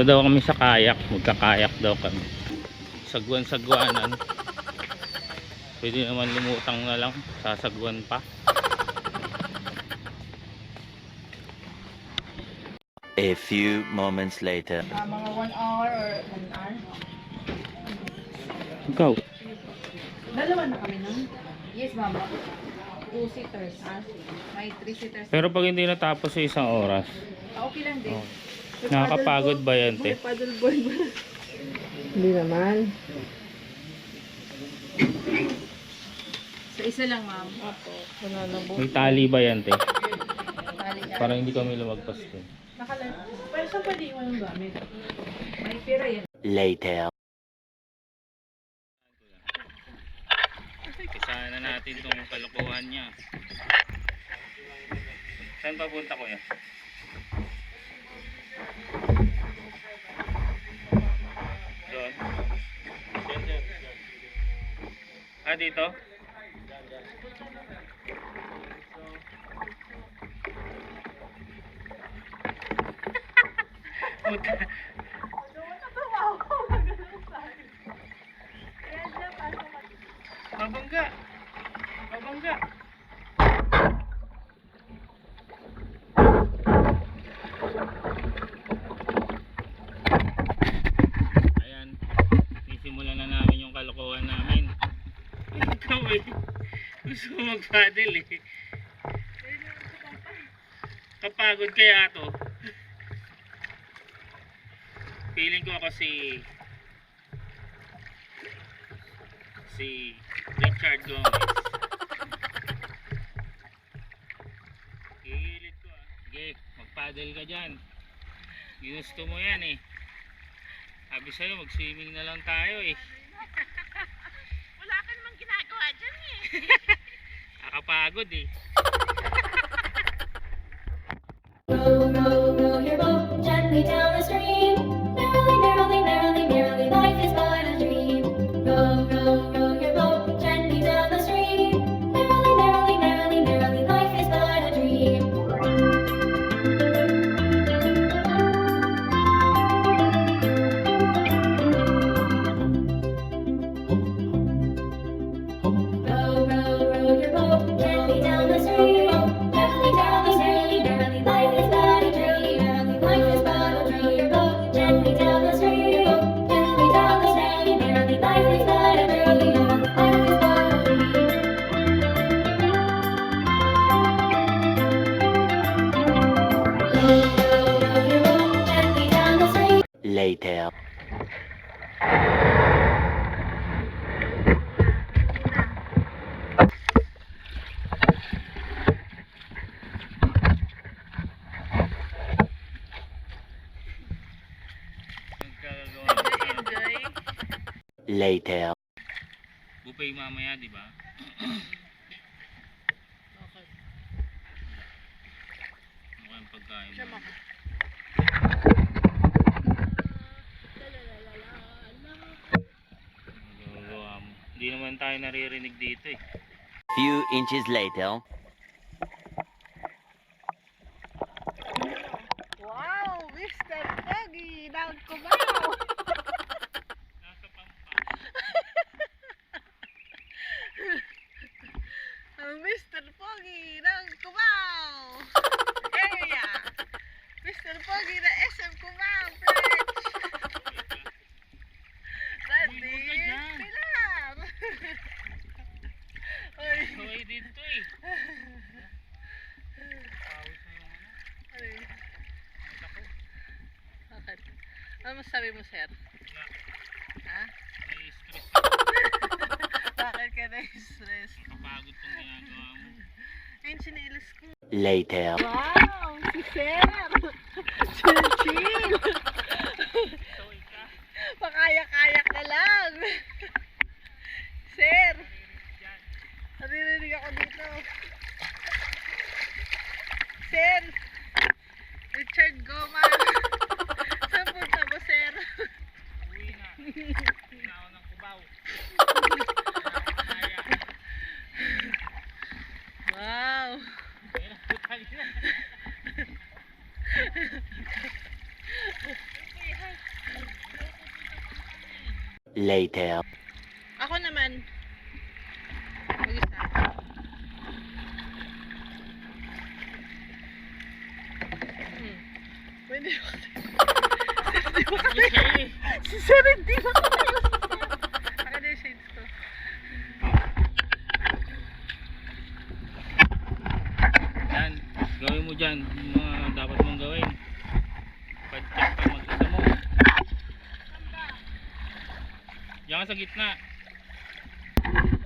Dito daw kami sa kayak, magkakayak daw kami. Sagwan-sagwanan. Pwede naman lumutang na lang, sasagwan pa. A few moments later. Mga 1 hour or 1 hour. Ikaw? Dalawa na kami nun? Yes, mama. 2-seaters. May 3-seaters. Pero pag hindi natapos sa isang oras, Okay lang din. nakakapagod ba yan, te? May paddleboard ba? Hindi naman. Sa isa lang, ma'am. Apo. May tali ba yan, te? Tali ka. Para hindi kami lumagpas din. Pero saan pwede iwan ng gamit? May pera yan. Later. Kasana na natin itong kalokohan niya. Saan papunta, kuya? Doon? Ah, dito? Puta. Mabangga. Mabangga. Ayan. Sisimulan na namin yung kalokohan namin. Ikaw eh. Gusto ko mag-paddle eh. Kapagod kaya to. Feeling ko ako si Richard Gomez. Gigilit ko ah. Sige, mag-paddle ka dyan. Ginusto mo yan eh. Sabi sa'yo, mag-swimming na lang tayo eh. Wala ka namang ginagawa dyan eh. Nakapagod eh. Row, row, row your boat gently down the stream. Merrily, merrily, merrily, merrily, life is but a dream. Row, row, row your boat gently down the stream. Merrily, merrily, merrily, merrily, life is but a dream. Row, row, row your boat gently down the stream. Merrily down the stream, merrily, life is but a dream. Merrily, life is but a dream. Row your boat gently down the stream. Gently down the stream, merrily, life is but a dream. Merrily, life is but a dream. Row, row, row your boat gently down the stream. Later. Later. Buffet mamaya, di ba? Ano kayang pagkain mo? Nagagawa mo. Hindi naman tayo naririnig dito eh. Few inches later. Wow! Mr. Poggy! Nagkubaw! Nasa pampa. Mr. Poggy ng Cubao! Area! Mr. Poggy na SM Cubao, French! Ready? Uy, huwag ka dyan. Pilam! Uy! Huwag dito eh. Pawis na yung ano. Uy! Mata ko. Bakit? Ano masabi mo, sir? Wala. Ha? May stress. Bakit ka na-stress? Kapagod tong ginagawa mo. Ayun, sinilas ko. Later. Wow! Si Sir! Chill! Soy ka. Pakaya-kayak na lang! Sir! Diyan. Naririnig ako dito. Sir! Richard Gomez! Saan punta mo, sir? Uwi na. Uwi na ako ng Cubao. Kaya. Wow! Ayun ang putang ina. Later. Ako naman. Mag-isa. Pwede ba? Si Sir, hindi ba kayo? Ako na yung shades ko. Yan, gawin mo dyan yung mga dapat mong gawin. Pag-check pa mag-isa mo. Diyan ka sa gitna.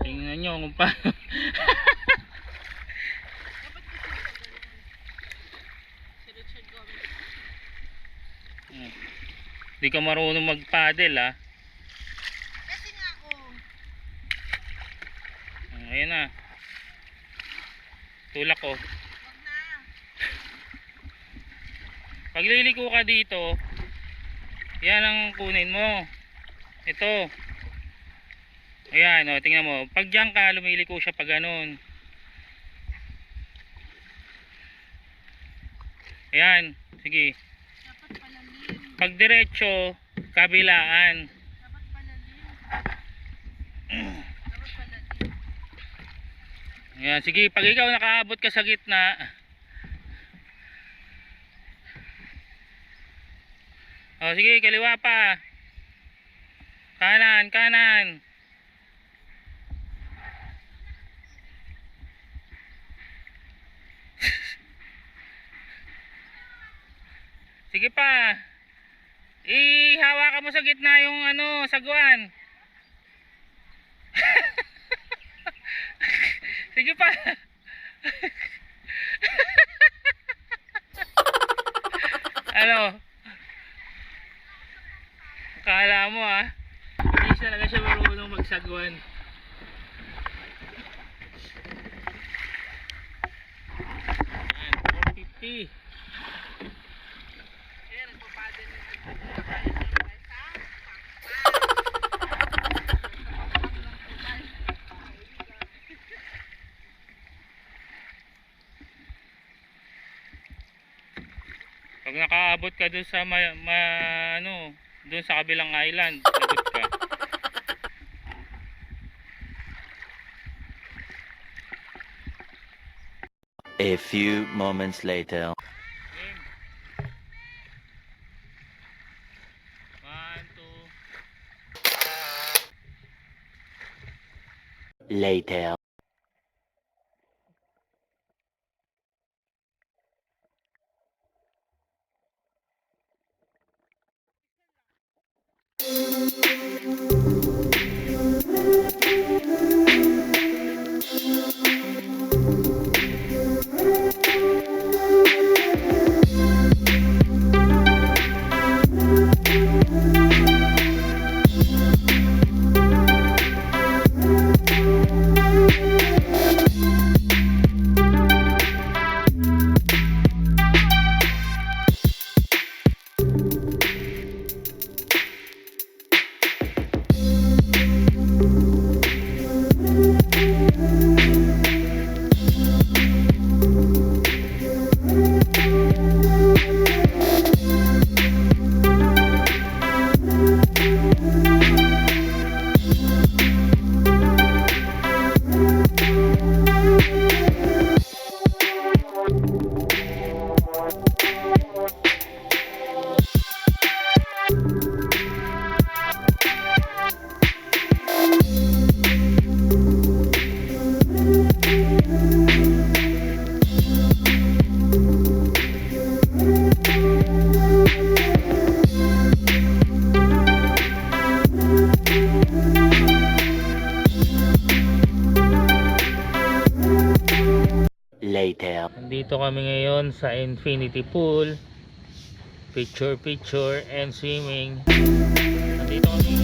Tingnan nyo kung paano. Hindi ka marunong mag-paddle ha. Kasi nga Ayan na. Tulak ko. wag na. Pag liliko ka dito, yan ang kunin mo. Ito. Ayan o, tingnan mo. Pag dyan ka, lumiliko siya pag ganun. Ayan, sige. Dapat palalim. Pag diretso, kabilaan. Dapat palalim. Dapat palalim. Ayan, sige. Pag ikaw nakaabot ka sa gitna, o sige, kaliwa pa. Kanan, kanan. Sige pa. Ihawakan mo sa gitna yung ano, sagwan. Sige pa. Ano? Akala mo hindi talaga siya marunong magsagwan. Ayan, 450. Kaya nagpapadal na Pag nakaabot ka dun sa dun sa kabilang island, lagot ka. A few moments later. Game. 1, 2. Later. Later. Nandito kami ngayon sa infinity pool. Picture and swimming. Nandito kami